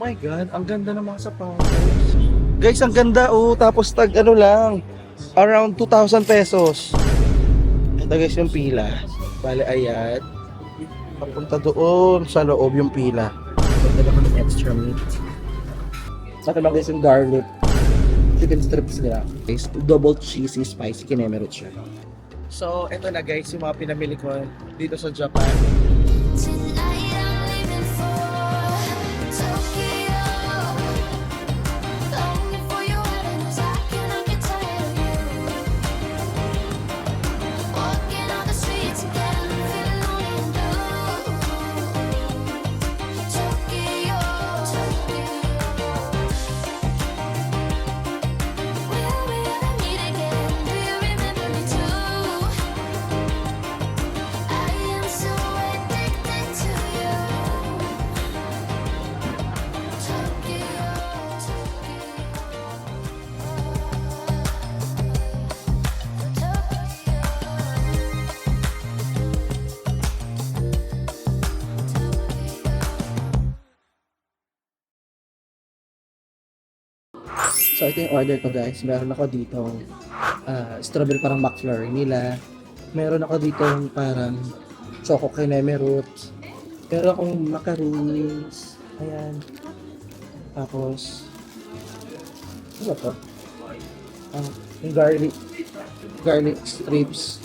Oh my God, ang ganda ng mga sapatos. Guys, ang ganda oh. Tapos tag ano lang, around 2,000 pesos. Ito guys yung pila. Bale, ayan. Papunta doon sa loob yung pila. Pagdala ko ng extra meat. Sa naman guys yung garlic. Chicken strips nila. Guys, double cheesy spicy kinemerut siya. So, eto na guys yung mga pinamili ko dito sa Japan. Tonight I'm leaving for Tokyo. Longing for your wedding, I cannot get tired of you. Walking on the streets again, feeling lonely and blue. Tokyo, Tokyo. Will we ever meet again? Do you remember me too? I am so addicted to you. Tokyo, So, ito yung order ko guys. Meron ako dito strawberry parang McFlurry nila. Meron ako dito parang choco kinemerut. Meron akong macaroons. Ayan. Tapos, ano ba to? Yung garlic strips.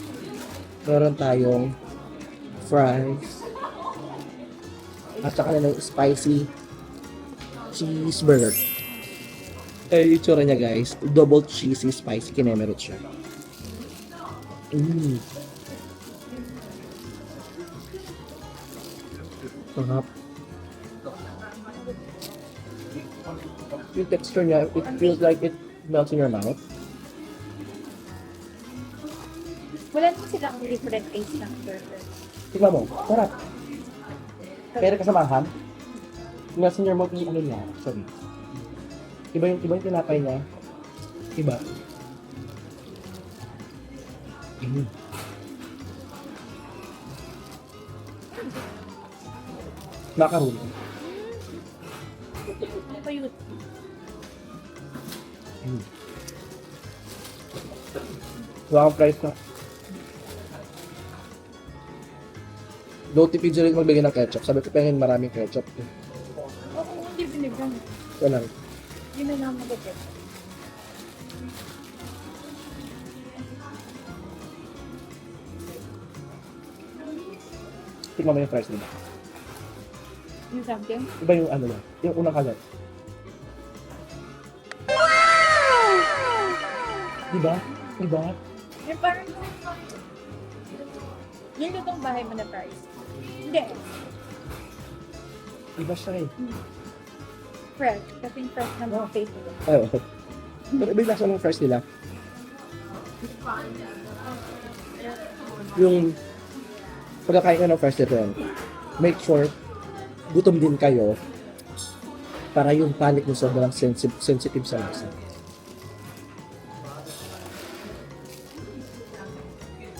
Meron tayong fries. At saka na yung spicy cheeseburger. Yung itsura niya guys, double cheesy spicy kinemerut siya. Sarap. Yung texture niya, it feels like it melts in your mouth. Wala naman silang different taste ng burger. Tingnan mo, sarap. Pero kasamahan, melts in your mouth yung ano niya, sorry. Iba yung tinapay niya. Iba. Macaroon. Payut. Wala akong price na. Low tipid siya rin magbigay ng ketchup. Sabi ko pengin maraming ketchup. Oo, hindi binigyan. Ito lang. Yun na lang magagay. Tingnan mo yung price nila. Yung something. Iba yung ano lang. Yung unang kagat. Diba? Diba? Yung parang yung lutong bahay mo na price. Hindi. Iba siya eh. Fresh. Kasing fresh na mga face nila. Ay, oh. Pero iba yung lasa ng fries nila. Yung pagkakain ka ng fries nito yan, make sure gutom din kayo para yung palate nyo sobrang sensitive sa lasa.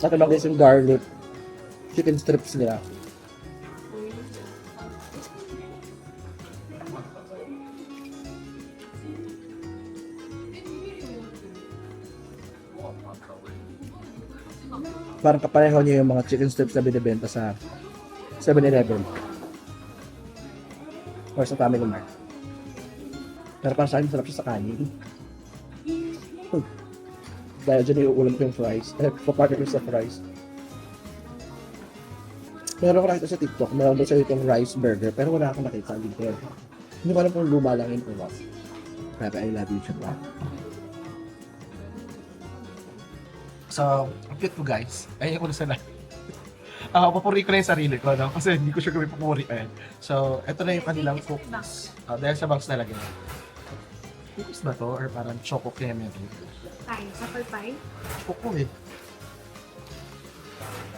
Sa naman guys yung garlic chicken strips nila. Parang kapareho niya yung mga chicken strips na binibenta sa 7-Eleven or sa Family Mart. Pero para sa akin, masarap siya sa kanin. Dahil dyan yung ulam ko yung fries. Papartner ko sa fries. Meron ko nakita sa TikTok, meron daw siya itong rice burger, pero wala akong nakita dito. Hindi ko alam kung luma lang yun or what. Pero I love you siya pa. So, ang cute ko guys. Ayun ko na sana. Papuri ko na yung sarili ko, no? Kasi hindi ko sure kung may papuri pa yan. So, eto na yung kanilang cookies. Dahil sa bangs na lagyan. Cookies ba to? Or parang choco creamery? Pie. Apple pie. Choco eh.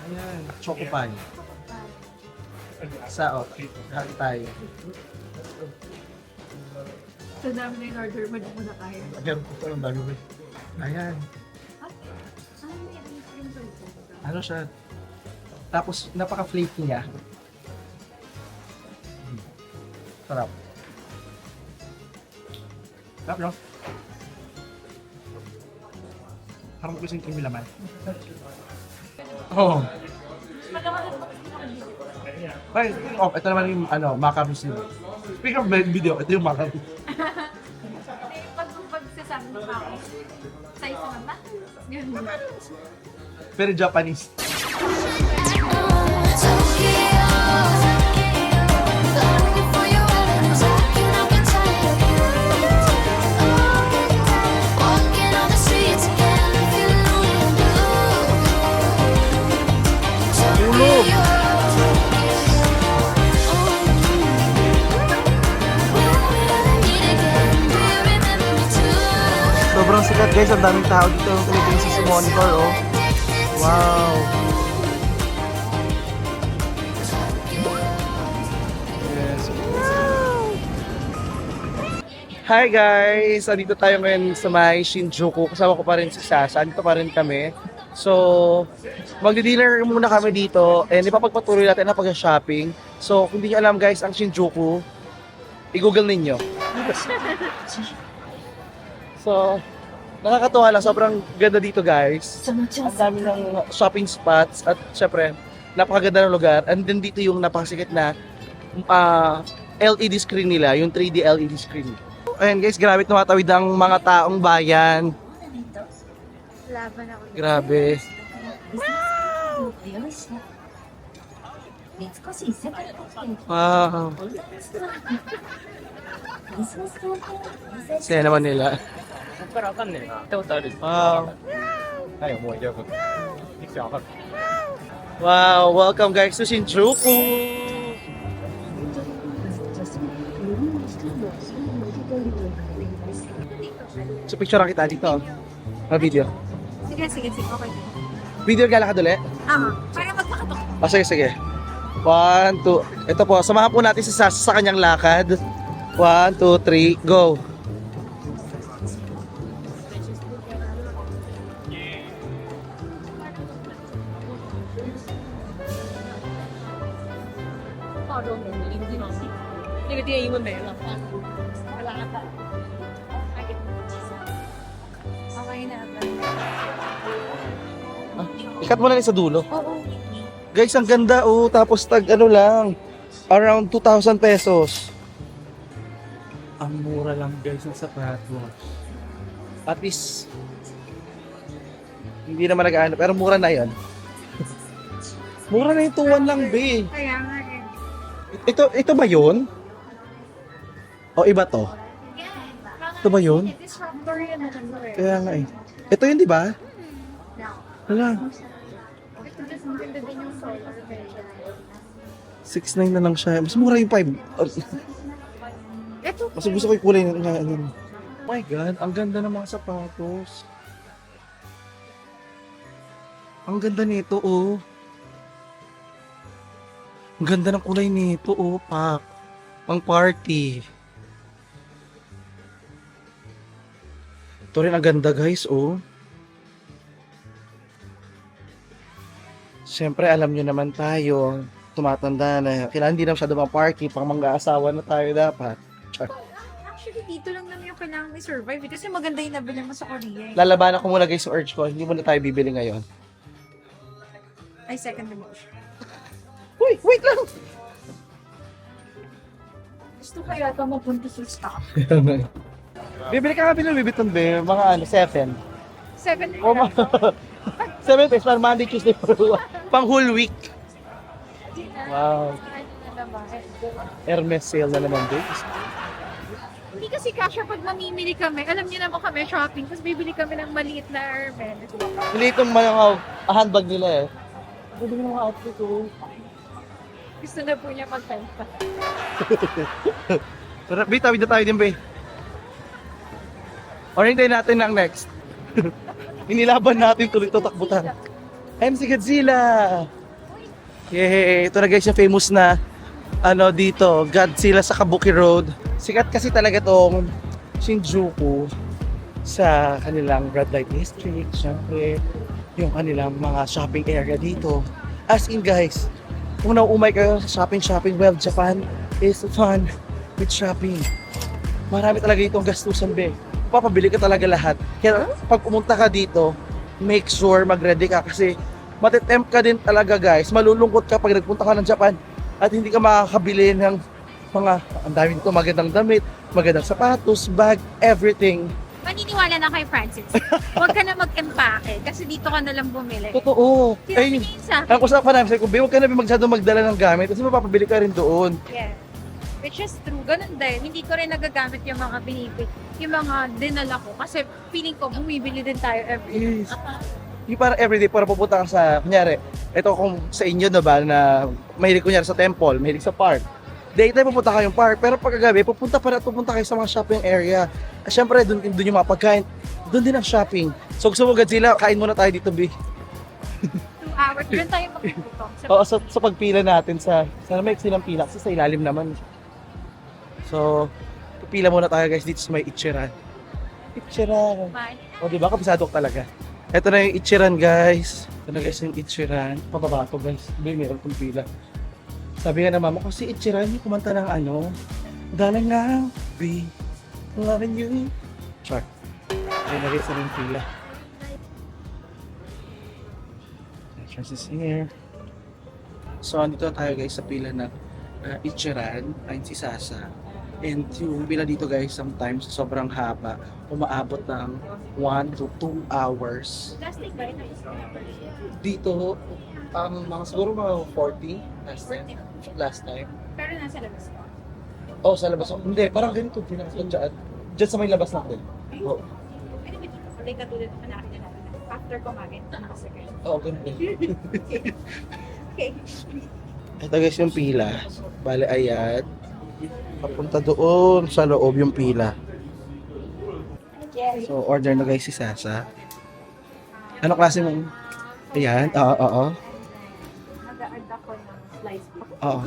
Ayan, choco pie. Sa, hali tayo. Sa dami na yung order mo, di mo na kaya. Again, ito ang dami mo. Ayan. Ano siya? Tapos, napaka-flaky niya. Sarap. Sarap, no? Harap ko yung creamy laman. Oo. Ay, ito naman yung macarons nila. Speaking of video, ito yung macarons. Pag sasabi mo ako, sa isa naman, ganun. Pero Japanese. Sobrang sikat guys, ang daming tao dito. Tumitingin si monitor, oh. Wow! Yes. Hi guys! Andito tayo ngayon sa may Shinjuku. Kasama ko pa rin si Sasa. Andito pa rin kami. So, magdi-dinner muna kami dito and ipapagpatuloy natin na pag-shopping. So, kung hindi nyo alam guys, ang Shinjuku, i-google ninyo. So, nakakatuwa lang. Sobrang ganda dito guys. Ang dami ng shopping spots at syempre, napakaganda ng lugar. And then dito yung napakasikat na LED screen nila, yung 3D LED screen. Ayan guys, grabe tumatawid ang mga taong bayan. Laban ako. Grabe. Wow. Saya naman nila. ここからわかんねえな。行ったことある。 Wow. はい、もう行く。いくつわかる。 Wow, welcome guys to Shinjuku. So picture kita dito. Video. Sige, okay. Video gala ka dali? Para magpakatok. Sige, sige. 1, 2. Ito po, samahan po natin si Sasa sa kanyang lakad. 1, 2, 3, go. Okay na. Ikat mo na sa dulo. Oo. Guys, ang ganda oh. Tapos tag lang. Around 2,000 pesos. Ang mura lang guys ng sapatos. At least, hindi naman nag-ano. Pero mura na yon. Mura na yung 2,1 lang, be. Kaya nga eh. Ito ba yun? O iba to? Ito ba yun? Disruptor yan na number eh. Kaya nga eh. Ito yun, di ba? Wala. Ito just maganda din yung solar version. 6,900 na lang siya. Mas mura yung 5. Ito. Mas gusto ko yung kulay na ano. Oh my God, ang ganda ng mga sapatos. Ang ganda nito, oh. Ang ganda ng kulay nito, oh, pak. Pang party. Ito rin ang ganda, guys, oh. Siyempre, alam nyo naman tayo, tumatanda na, kailangan hindi na masyado mga party, pang mga-asawa na tayo dapat. Actually, dito lang naman yung kailangan i-survive. Kasi maganda yung nabili mo sa Korea. Lalabanan ko muna guys yung urge ko, hindi muna tayo bibili ngayon. Ay, second emotion. Uy, wait lang! Gusto kaya ito mapunta sa stock. Bibili ka nga Louis Vuitton, be, mga 7. Second O, 7 pesos, para Monday, Tuesday, pang whole week. Wow. Hermes sale na naman, guys. Hindi kasi kasha pag mamimili kami. Alam niyo naman kami shopping. Tapos bibili kami ng maliit na Hermes. Hindi itong mga handbag nila eh. Bibili ng mga outfit ko. Gusto na po niya magpenta. Pero, be, tawid na tayo din, be. Or hintayin natin ang next. Inilaban natin tuloy ito takbutan. MC Godzilla! Yay! Ito na guys yung famous na dito, Godzilla sa Kabuki Road. Sikat kasi talaga tong Shinjuku sa kanilang red light district. Siyempre, yung kanilang mga shopping area dito. As in guys, kung nauumay kayo sa shopping, well, Japan is fun with shopping. marami talaga itong gastusan, be. Papabili ka talaga lahat. Kaya pag pumunta ka dito, make sure mag-ready ka kasi matitempt ka din talaga, guys. Malulungkot ka pag nagpunta ka ng Japan at hindi ka makakabili ng mga, ang dami dito, magandang damit, magandang sapatos, bag, everything. Maniniwala na kay Francis. Huwag ka na mag-empake kasi dito ka na lang bumili. Totoo. Sinabi Ay, niya sa ang usapan namin, sabi ko, "Be, huwag ka na masyadong magdala ng gamit kasi mapapabili ka rin doon." Yeah. Which is true. Ganun din. Hindi ko rin nagagamit yung mga yung mga dinala ko. Kasi feeling ko, bumibili din tayo every year. Yes. Yung para everyday, para pupunta ka sa, kunyari, ito kung sa inyo na ba, na mahilig kunyari sa temple, mahilig sa park. Daytime pupunta kayong park, pero pagkagabi, pupunta kayo sa mga shopping area. Siyempre, doon yung mga pagkain, doon din ang shopping. So gusto mo Godzilla, kain muna tayo dito, B. 2 hours. Doon tayo magpupunta. Oo, sa pagpila natin sa may silang pila, kasi sa ilalim naman. So, pipila muna tayo guys dito sa may Ichiran. Ichiran. O, diba? Kabisado ko talaga. Ito na yung Ichiran, guys. Ito na guys yung Ichiran. Pababa ko, guys. Sabi, meron itong pila. Sabi nga na mama ko, si Ichiran yung kumanta ng ano, Dalang nga, be loving you. Char. Ayun na guys, na yung pila. Francis here. So, andito na tayo guys sa pila ng Ichiran. Ayun si Sasa. And yung pila dito guys, sometimes sobrang haba. Umaabot ng 1 to 2 hours. Plastic ba yun? Dito, mga siguro mga 40 last time. Pero nasa labas ko. Oh, sa labas. Hindi, parang ganito. Dyan. Dyan sa may labas natin. Oo, Ano ba dito? Like katulad naman nakita natin. After kumain, nakasagay. oh, ganito. Okay. Ito guys yung pila. Bale, ayan. Papunta doon sa loob yung pila. Yes. So, order na guys si Sasa. Ano klase mo? Ayan, oo. Mag-add ako ng slice po. Oo.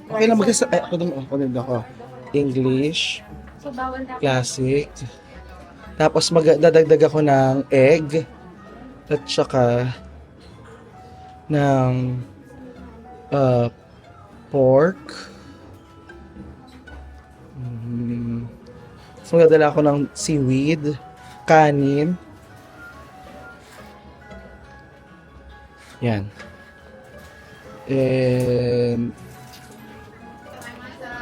Okay lang ako din ako. English, So, bawal na. classic. Tapos magdadagdag ako ng egg at saka ng pork. So magdadala ako ng seaweed, kanin. Yan. And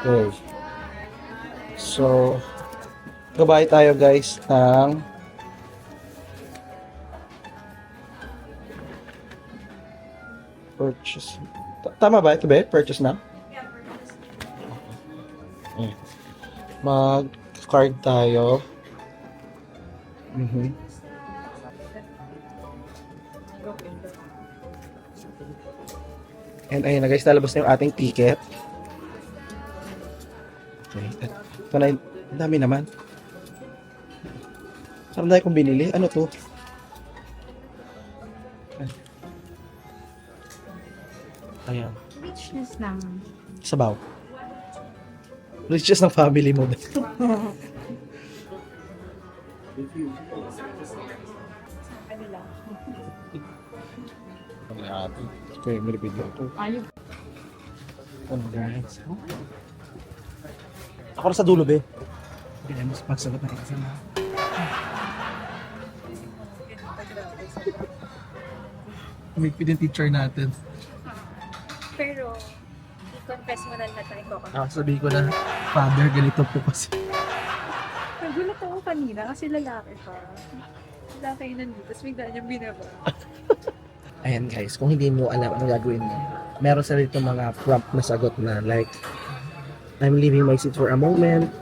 oh. So gabay tayo guys ng purchase. Tama ba ito, be? Purchase na? Okay. Mag-card tayo. And ayun na guys, lalabas na yung ating ticket. Okay. Ito na, ang dami naman. Saan dahil kong binili? Ano to? Ayan. Richness ng... Sabaw. Riches ng family mo. Ano lang. Okay, may video ito. Ayun. Ano guys? Ako na sa dulo, be. Hindi na mas magsagot na kasi na. Umigpid yung teacher natin. Pero, i-confess mo na tayo ko. Sabihin ko na, father, ganito po kasi. Nagulat ako kanina kasi lalaki pa. Lalaki yun nandito, tapos bigla niyang binaba. Ayan guys, kung hindi mo alam ano gagawin mo, meron sa dito mga prompt na sagot na like, I'm leaving my seat for a moment.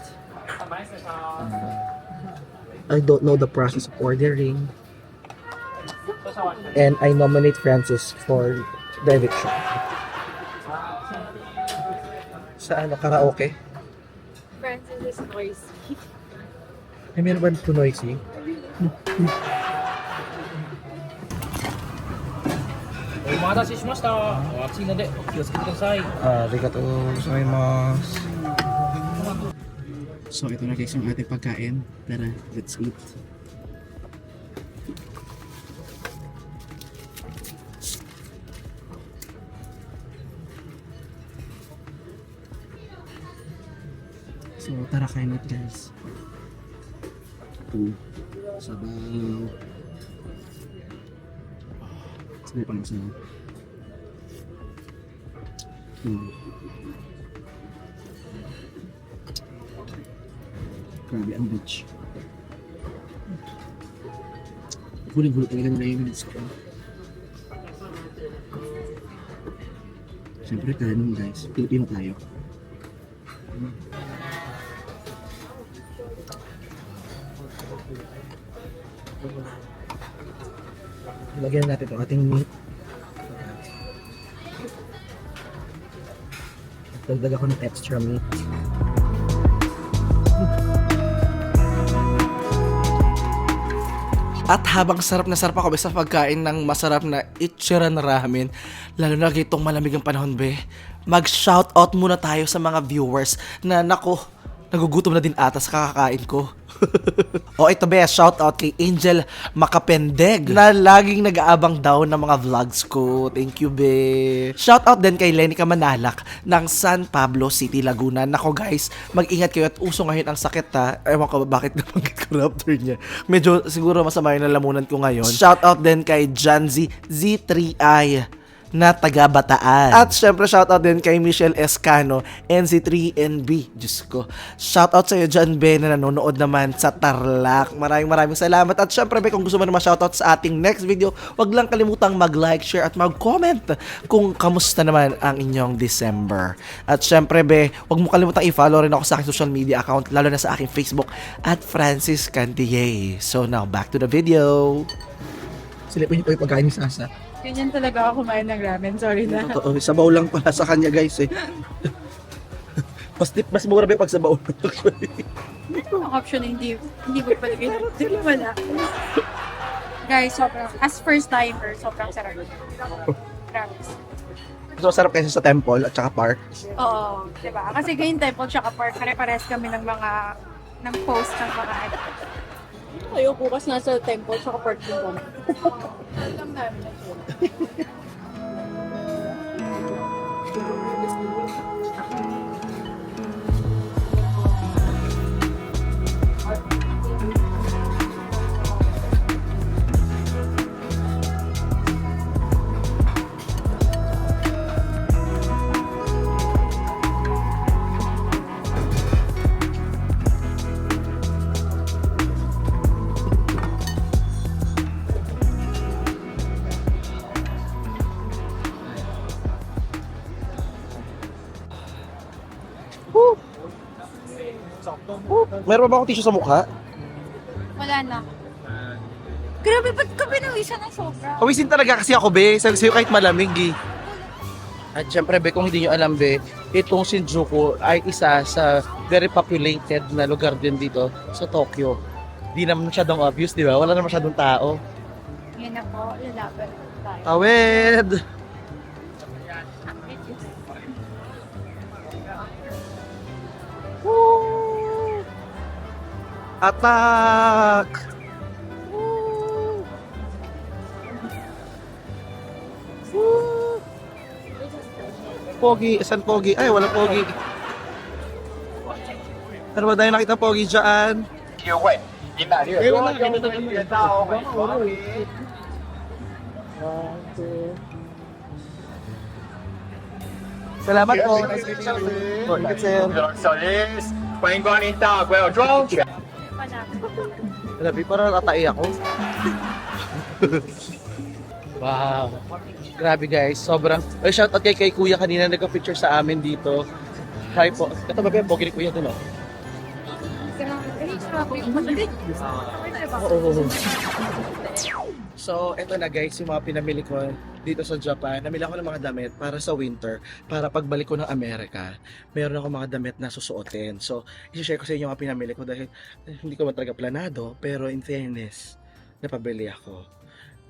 I don't know the process of ordering. And I nominate Francis for the eviction. Sa ano, karaoke? Francis is noisy. Ay, meron ba ito noisy? Arigatou gozaimasu. So, ito na guys yung ating pagkain. Tara, let's eat. So, Tara, kain natin guys. Ito. Sabaw. Sabi pa lang sa'yo. Grabe ang beach. Guling-gulo talaga nila yung minutes ko. Siyempre kanin guys, Pilipino tayo. Lagyan natin ito ating meat. Dagdag ako ng extra meat. At habang sarap ako sa pagkain ng masarap na Ichiran ramen, lalo na itong malamig ang panahon be, mag-shoutout muna tayo sa mga viewers na nako, nagugutom na din ata sa kakakain ko. O ito be, shoutout kay Angel Makapendeg na laging nag-aabang daw ng mga vlogs ko. Thank you be. Shoutout din kay Lenica Manalak ng San Pablo City, Laguna. Nako guys, mag-ingat kayo at uso ngayon ang sakit ha. Ewan ko bakit nabanggit ko raptor niya. Medyo siguro masama yung nalamunan ko ngayon. Shoutout din kay Janzi Z3I na taga Bataan. At syempre shoutout din kay Michelle Escano, NC3NB. Diyos ko. Shoutout sa iyo dyan, Ben, na nanonood naman sa Tarlac. Maraming salamat. At syempre, Ben, kung gusto mo naman shoutout sa ating next video, wag lang kalimutang mag-like, share, at mag-comment kung kamusta naman ang inyong December. At syempre, Ben, wag mo kalimutang i-follow rin ako sa aking social media account, lalo na sa aking Facebook at Francis Cantier. So now, back to the video. Silipin niyo po yung pagkain ni Sasa. Ganyan talaga ako kumain ng ramen. Sorry na. Totoo, sabaw lang pala sa kanya guys eh. mas mura ba pag sabaw? Actually, hindi ko pala hindi wala. Guys, sobrang, as first timer, sobrang sarap. Promise. So sarap kasi sa temple at saka park. Oo, diba? Kasi ngayon temple tsaka park, pare-pares kami ng post ng mga Kayo bukas nasa temple tsaka park din kami. Alam namin. Meron ba akong tissue sa mukha? Wala na. Grabe, ba't ka pinawisan ng sobra? Kawisin talaga kasi ako be, sa'yo kahit malamig eh. At syempre be, kung hindi nyo alam be, itong Shinjuku ay isa sa very populated na lugar din dito sa Tokyo. Di naman masyadong obvious, di ba? Wala naman masyadong tao. Yun na po, lalaban tayo. Awed! Woo! Attack! Woo! Woo! Pogi, saan pogi? Ay, wala pogi. Ano ba tayo nakita pogi dyan? 约会，你买这个多优惠越到美国里。 Salamat po. Oh, ingat sir. 小林，欢迎光临大国药妆全。 Grabe, parang tatai ako. Wow. Grabe guys, sobrang... Ay, shoutout kay Kuya kanina nagka-picture sa amin dito. Hi po. Ito ba yung pogi ni Kuya dun, oh? Oo. So, eto na guys, yung mga pinamili ko dito sa Japan. Namili ako ng mga damit para sa winter. Para pagbalik ko ng Amerika, meron ako mga damit na susuotin. So, i-share ko sa inyo mga pinamili ko dahil hindi ko man talaga planado. Pero in fairness, napabili ako.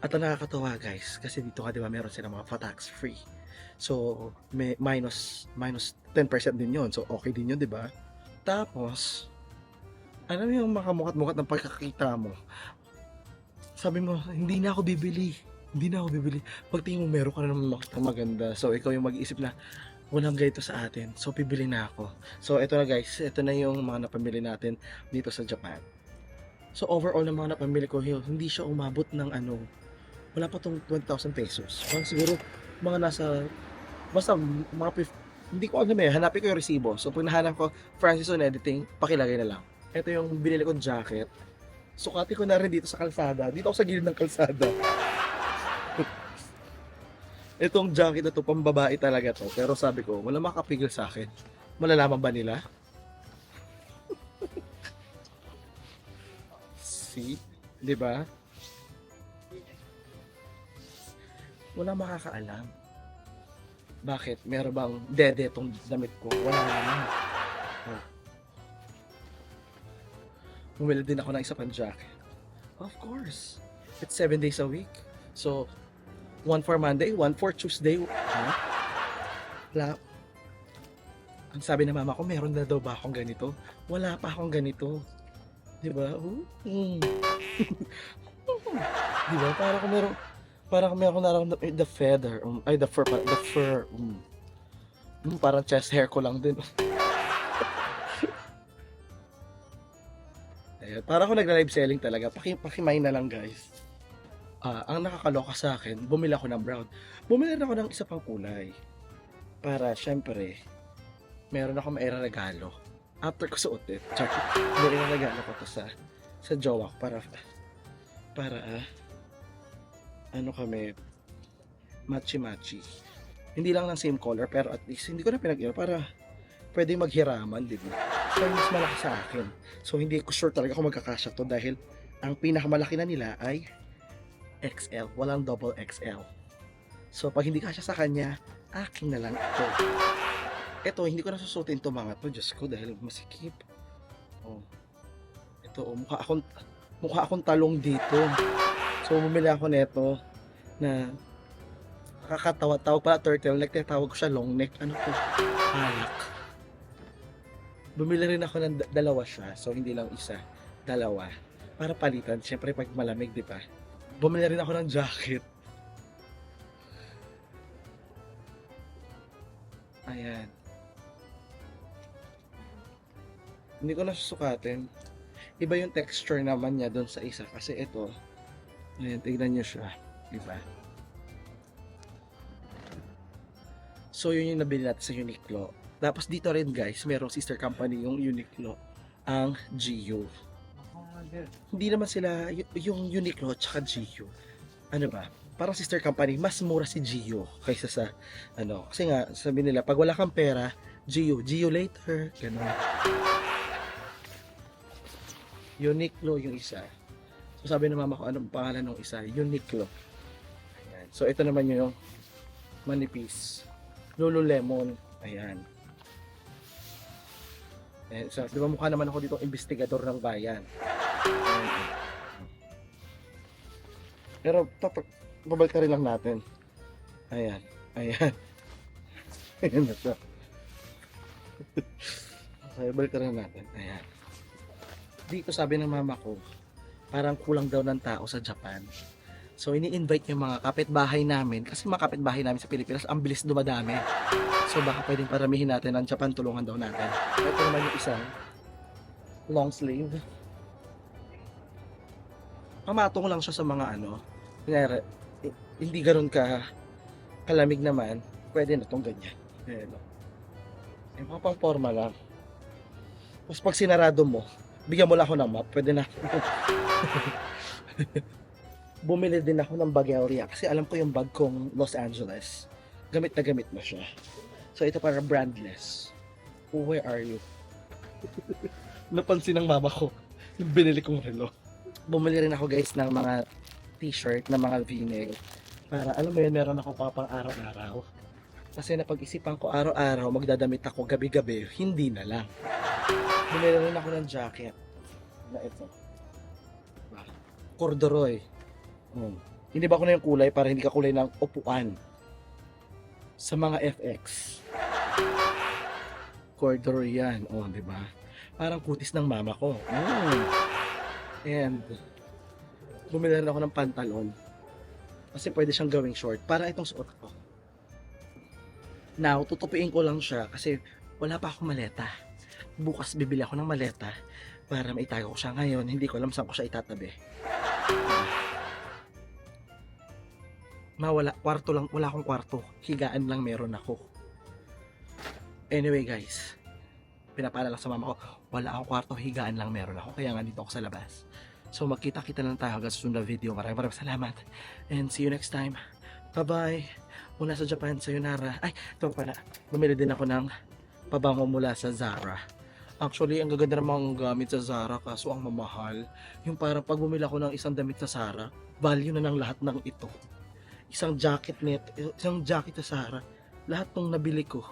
At ang nakakatawa guys, kasi dito ka diba meron sila mga tax free. So, may minus 10% din yon. So, okay din yun, diba? Tapos, alam mo yung makamukat-mukat ng pagkakita mo. Sabi mo, hindi na ako bibili. Hindi na ako bibili. Pagtingin mo, meron ka na naman makita maganda. So, ikaw yung mag-iisip na, walang ganito sa atin. So, bibili na ako. So, ito na guys. Ito na yung mga napamili natin dito sa Japan. So, overall ng mga napamili ko, hindi siya umabot ng ano, wala pa tong 20,000 pesos. Parang siguro, mga nasa, basta mga, hindi ko alam hanapin ko yung resibo. So, pag nahanap ko, Francis on editing, pakilagay na lang. Ito yung binili kong jacket. Sukati ko na rin dito sa kalsada. Dito ako sa gilid ng kalsada. Itong jacket na to, pambabae talaga to. Pero sabi ko, wala makapigil sa akin. Malalaman ba nila? See? Di ba? Wala makakaalam. Bakit? Meron bang dede tong damit ko? Wala naman. Oh. Bumili din ako ng isa pang jacket. Of course. It's 7 days a week. So, one for Monday, one for Tuesday. Ha? Wala. Ang sabi ng mama ko, meron na daw ba akong ganito? Wala pa akong ganito. Diba? Diba? Para kung meron naramdaman the feather. The fur. Parang chest hair ko lang din. Ayan, para ako nagla-live selling talaga. Pakimay na lang guys. Ang nakakaloka sa akin, bumili ako ng brown. Bumili rin ako ng isa pang kulay. Para, syempre, meron ako mairegalo. After ko suotin, mairegalo ko to sa jowa ko para ano kami, matchy-matchy. Hindi lang ng same color, pero at least, hindi ko na pinag-iwan para pwede maghiraman, di ba? So, mas malaki sa akin. So, hindi ko sure talaga kung magkakasya to dahil ang pinakamalaki na nila ay XL, walang double XL. So, pag hindi kasya sa kanya, akin na lang ito. Ito, hindi ko nasusutin to mga to, Diyos ko, dahil masikip. Oh. Ito, mukha akong talong dito. So, bumili ako nito na nakakatawa. Tawag pala turtleneck, tawag ko siya long neck. Ano to? Alak. Bumili rin ako ng dalawa siya. So, hindi lang isa. Dalawa. Para palitan. Siyempre, pag malamig, di ba? Bumili rin ako ng jacket. Ayan. Hindi ko nasusukatin. Iba yung texture naman niya doon sa isa. Kasi ito, ayan, tignan nyo siya. Diba? So, yun yung nabili natin sa Uniqlo. Tapos dito rin guys, merong sister company yung Uniqlo, ang GU. Hindi naman sila, yung Uniqlo at saka GU. Ano ba? Parang sister company, mas mura si GU kaysa sa, ano. Kasi nga, sabi nila, pag wala kang pera, GU later. Ganun. Uniqlo yung isa. So sabi ng mama ko, anong pangalan ng isa? Uniqlo. Ayan. So ito naman yung manipis. Lululemon. Ayan. Ayan. So, di ba mukha naman ako dito investigador ng bayan. Ayan. Pero babalik rin lang natin. Ayan. Ayan. Ayan na siya. Okay, balik rin natin. Ayan. Dito sabi ng mama ko, parang kulang daw ng tao sa Japan. So ini-invite yung mga kapitbahay namin kasi mga kapitbahay namin sa Pilipinas ang bilis dumadami. So baka pwedeng paramihin natin ang Japan, tulungan daw natin. Ito naman yung isang long sleeve. Pamatong lang siya sa mga ano. Kunyari, hindi ganoon kalamig naman, pwede na tong ganyan. Ayan. Yung mga pang forma lang. Tapos pag sinarado mo, bigyan mo lang ako ng map, pwede na. Bumili din ako ng Bulgaria kasi alam ko yung bag kong Los Angeles. Gamit na siya. So ito para brandless. Oh, where are you? Napansin ng mama ko yung binili kong relo. Bumili rin ako guys ng mga t-shirt, na mga v-neck. Para alam mo yun, meron ako pang araw-araw. Kasi napag-isipan ko araw-araw magdadamit ako gabi-gabi, hindi na lang. Bumili rin ako ng jacket na ito. Corduroy. Hindi ba ko na yung kulay para hindi ka kulay ng upuan sa mga FX. Corduroy yan. Oh, di ba? Parang kutis ng mama ko. And bumili rin ako ng pantalon kasi pwede siyang gawing short. Para itong suot ko. Now, tutupiin ko lang siya kasi wala pa akong maleta. Bukas bibili ako ng maleta para maitago ko siya ngayon. Hindi ko alam saan ko siya itatabi. Kwarto lang, wala akong kwarto. Higaan lang meron ako. Anyway guys, pinapala lang sa mama ko, wala akong kwarto, higaan lang meron ako. Kaya nga dito ako sa labas. So magkita-kita lang tayo hanggang sa susunod na video. Maraming salamat. And see you next time. Bye-bye. Mula sa Japan, sayonara. Ay, ito pala. Bumili din ako ng pabango mula sa Zara. Actually, ang gaganda ng mga gamit sa Zara kaso ang mamahal. Yung parang pag bumili ako ng isang damit sa Zara, value na ng lahat ng ito. Isang jacket sa Zara. Lahat ng nabili ko.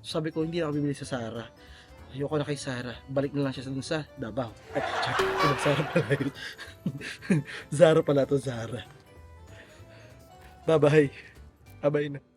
Sabi ko, hindi na ako bibili sa Zara. Ayoko na kay Zara. Balik na lang siya sa Davao. Ay, Zara pala yun. Zara pala to, Zara. Bye-bye. Bye-bye na.